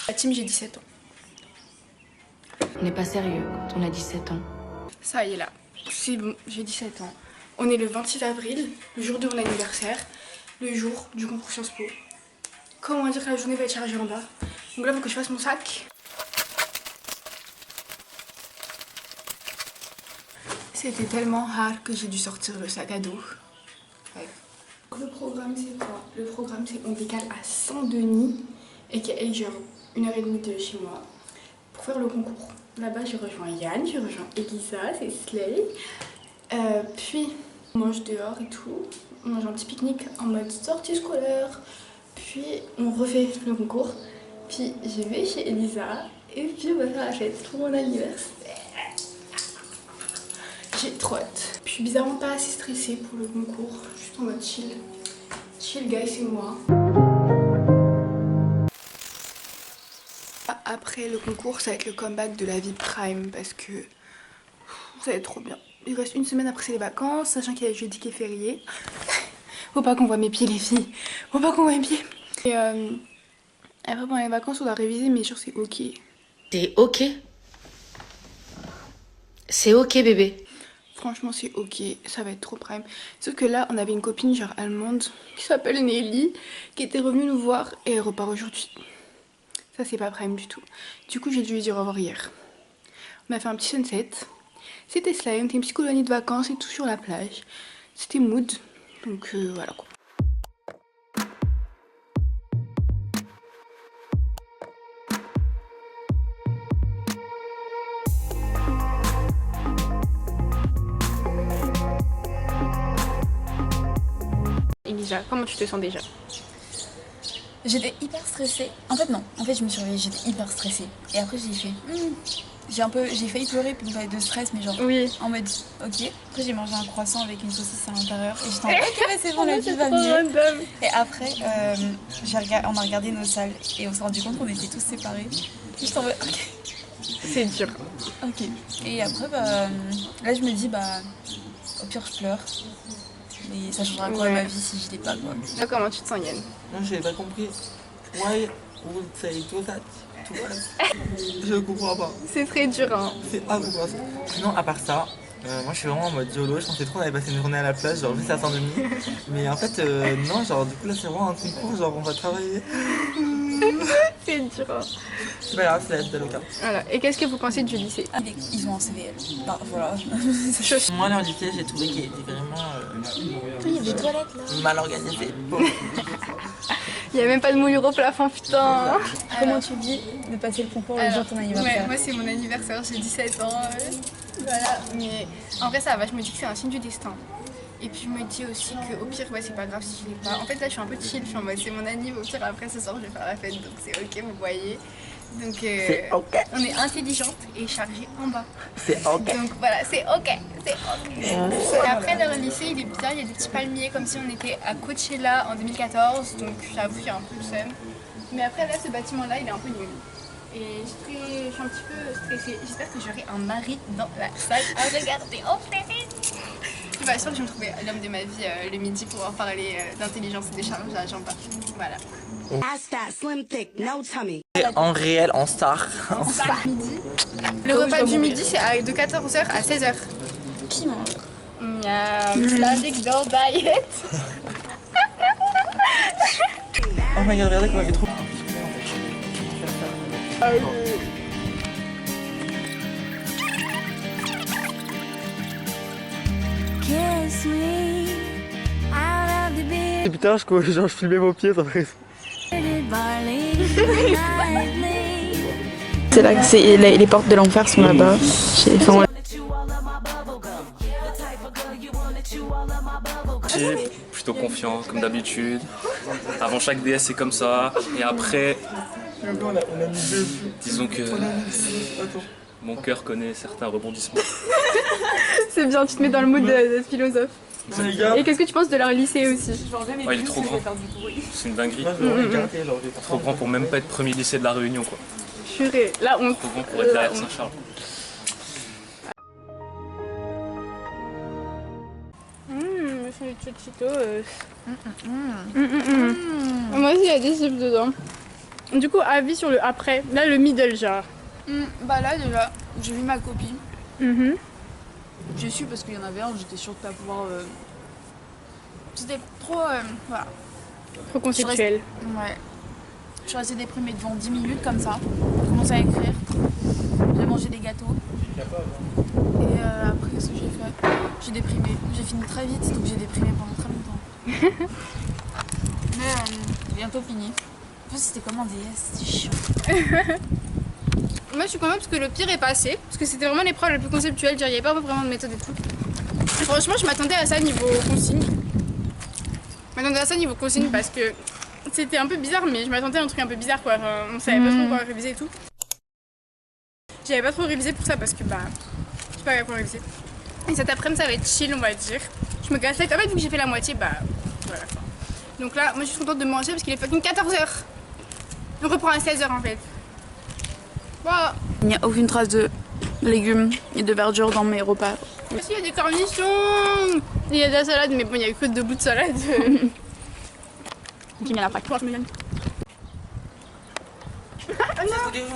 La team, j'ai 17 ans. On n'est pas sérieux quand on a 17 ans. Ça y est là, c'est bon, j'ai 17 ans. On est le 26 avril, le jour de mon anniversaire, le jour du concours Sciences Po. Comment dire que la journée va être chargée en bas. Donc là, il faut que je fasse mon sac. C'était tellement hard que j'ai dû sortir le sac à dos. Ouais. Le programme c'est quoi? Le programme c'est on décale à Saint-Denis et qui est genre 1h30 de chez moi pour faire le concours. Là-bas j'ai rejoint Yann, j'ai rejoint Elisa, c'est Slay. Puis on mange dehors et tout. On mange un petit pique-nique en mode sortie scolaire. Puis on refait le concours. Puis je vais chez Elisa et puis on va faire la fête pour mon anniversaire. J'ai trop hâte. Je suis bizarrement pas assez stressée pour le concours. Juste en mode chill. Chill guys, c'est moi. Après le concours, ça va être le comeback de la vie prime parce que ça va être trop bien. Il reste une semaine après c'est les vacances, sachant qu'il y a jeudi qui est férié. Faut pas qu'on voit mes pieds les filles. Faut pas qu'on voit mes pieds. Et après pendant les vacances on doit réviser mais genre c'est ok. C'est ok. C'est ok bébé. Franchement c'est ok, ça va être trop prime. Sauf que là on avait une copine genre allemande qui s'appelle Nelly qui était revenue nous voir et elle repart aujourd'hui. Ça c'est pas prime du tout. Du coup j'ai dû lui dire au revoir hier. On a fait un petit sunset. C'était slime, on était une petite colonie de vacances et tout sur la plage. C'était mood. Donc voilà quoi. Elisa, comment tu te sens déjà? J'étais hyper stressée. En fait non, je me suis réveillée, j'étais hyper stressée. Et après j'ai fait... j'ai failli pleurer pour de stress, mais genre Oui. en mode ok. Après j'ai mangé un croissant avec une saucisse à l'intérieur et j'étais en mode ok c'est bon la vie va mieux. Et après on a regardé nos salles et on s'est rendu compte qu'on était tous séparés. J'étais en mode ok. C'est dur. Ok. Et après là je me dis au pire je pleure. Mais ça changera quoi ma vie si je l'ai pas quoi. Là, comment tu te sens Yann? Non, j'ai pas compris. Why would say to that to us? Je comprends pas. C'est très dur hein. C'est atroce. Sinon, à part ça, moi je suis vraiment en mode YOLO. Je pensais trop qu'on allait passer une journée à la plage, genre juste à Saint-Denis. Mais en fait, non, genre du coup là c'est vraiment un concours, genre on va travailler. C'est dur hein. C'est pas grave, c'est la vie d'Aloca. Voilà. Et qu'est-ce que vous pensez du lycée? Ils ont un CVL. Voilà. Moi, leur lycée, j'ai trouvé qu'il était vraiment Il y a des toilettes là. mal organisé. Bon. Il y a même pas de moulure au plafond putain. Comment tu dis de passer le concours le jour de ton anniversaire? Ouais, moi c'est mon anniversaire, j'ai 17 ans. Voilà. Mais en vrai ça va, je me dis que c'est un signe du destin. Et puis je me dis aussi qu'au pire, ouais, c'est pas grave si je l'ai pas. En fait là je suis un peu chill, je suis en mode c'est mon anniv, au pire après ce soir je vais faire la fête, donc c'est ok, vous voyez. Donc C'est ok. on est intelligente et chargée en bas. C'est ok. Donc voilà, c'est ok, c'est ok. Et après leur lycée il est bien, il y a des petits palmiers comme si on était à Coachella en 2014, donc j'avoue qu'il y a un peu le seum. Mais après là ce bâtiment là il est un peu nul. Et je suis un petit peu stressée. J'espère que j'aurai un mari dans la salle à regarder. Oh pétite. Je suis sûre que je vais me trouver l'homme de ma vie le midi pour pouvoir parler d'intelligence et de chargeage en bas. Voilà. En réel, en star. Le repas du midi c'est de 14h à 16h. Qui mange? Miam, la big doll diet. Oh my god, regardez comment il est trop. Et putain, je filmais vos pieds, ça fait. C'est là que les portes de l'enfer sont là-bas. J'ai plutôt confiant, comme d'habitude. Avant chaque DS, c'est comme ça. Et après, disons que mon cœur connaît certains rebondissements. C'est bien, tu te mets dans le mood de philosophe. Les gars, Et qu'est-ce que tu penses de leur lycée aussi? Oh, il est trop grand. C'est une dinguerie. Trop grand pour même pas être premier lycée de la Réunion, quoi. Purée, la honte. Trop grand pour être derrière Saint-Charles. C'est des Cheetos. Moi aussi il y a des chips dedans. Du coup, avis sur le après. Là, le middle, genre. Bah là déjà, j'ai vu ma copine. Mhm. J'ai su parce qu'il y en avait un, j'étais sûre de pas pouvoir. C'était trop. Voilà. Trop conceptuel. Ouais. Je suis restée déprimée devant 10 minutes comme ça. J'ai commencé à écrire. J'ai mangé des gâteaux. Et après, qu'est-ce que j'ai fait? J'ai déprimé. J'ai fini très vite, donc j'ai déprimé pendant très longtemps. Mais bientôt fini. En fait, c'était comme un DS, c'était chiant. Moi, je suis contente parce que le pire est passé. Parce que c'était vraiment l'épreuve la plus conceptuelle. Il n'y avait pas vraiment de méthode et tout. Et franchement, je m'attendais à ça niveau consigne. Je m'attendais à ça niveau consigne parce que c'était un peu bizarre, mais je m'attendais à un truc un peu bizarre quoi. Enfin, on savait pas trop quoi réviser et tout. J'avais pas trop révisé pour ça parce que bah, je sais pas à quoi réviser. Et cet après-midi, ça va être chill, on va dire. Je me casse la tête. En fait, vu que j'ai fait la moitié, bah voilà quoi. Donc là, moi je suis contente de manger parce qu'il est fucking 14h. On reprend à 16h en fait. Voilà. Il n'y a aucune trace de légumes et de verdure dans mes repas. Aussi, il y a des cornichons. Il y a de la salade, mais bon, il y a que 2 bouts de salade. Qui vient la Pâques. On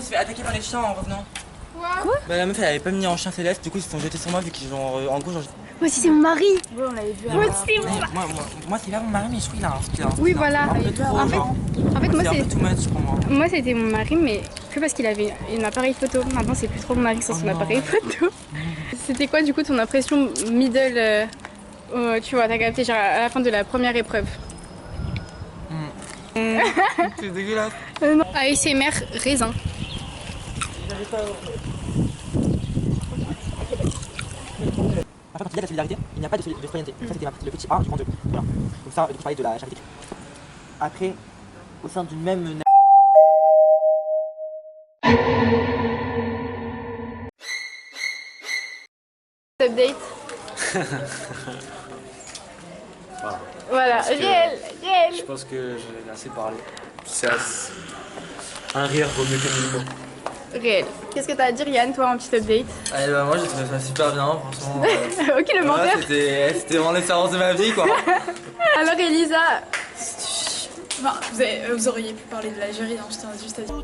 s'est fait attaquer par les chiens en revenant. Quoi? Bah la meuf elle avait pas mis en chien céleste, du coup ils se sont jetés sur moi vu qu'ils ont en gros genre. Moi aussi, c'est mon mari. Ouais, on l'avait vu. Moi aussi, Moi c'est pas mon mari mais je trouve qu'il a un style. Oui, voilà. Un peu trop, En fait, genre. moi, C'est un c'est. peu too much pour moi. Moi, c'était mon mari, mais que parce qu'il avait un appareil photo. Maintenant, c'est plus trop mon mari sans son appareil photo. C'était quoi, du coup, ton impression middle tu vois, t'as capté, genre à la fin de la première épreuve? C'est dégueulasse. ASMR raisin. En fait, quand il y a de la solidarité, il n'y a pas de citoyenneté. Ça, c'était le petit A du grand 2. Voilà. Donc, ça, je parlais de la charité. Après, au sein d'une même. Update. Voilà, réel. Je pense que j'ai assez parlé. Un rire vaut mieux qu'un mot. Réel. Qu'est-ce que t'as à dire, Yann, toi, en petit update? Allez, bah, moi j'ai trouvé ça super bien, franchement. Ok, le menteur. C'était vraiment l'expérience de ma vie quoi. Alors, Elisa. Enfin, vous auriez pu parler de l'Algérie, hein, je tiens juste à dire.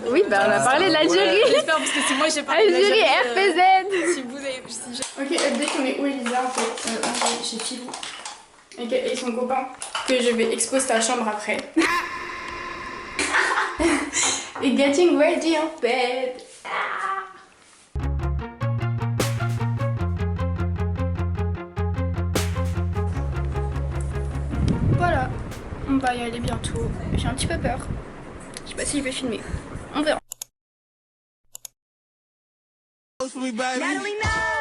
Oui, bah on a parlé de l'Algérie. J'espère parce que si moi j'ai parlé de Algérie, l'Algérie, RPZ. si vous avez. Ok, update, on est où, Elisa? En fait, on est chez Philou. Et son copain, que je vais exposer ta chambre après. Et getting ready en bed. Voilà, on va y aller bientôt. J'ai un petit peu peur. Je sais pas si je vais filmer. On verra. Natalie, no!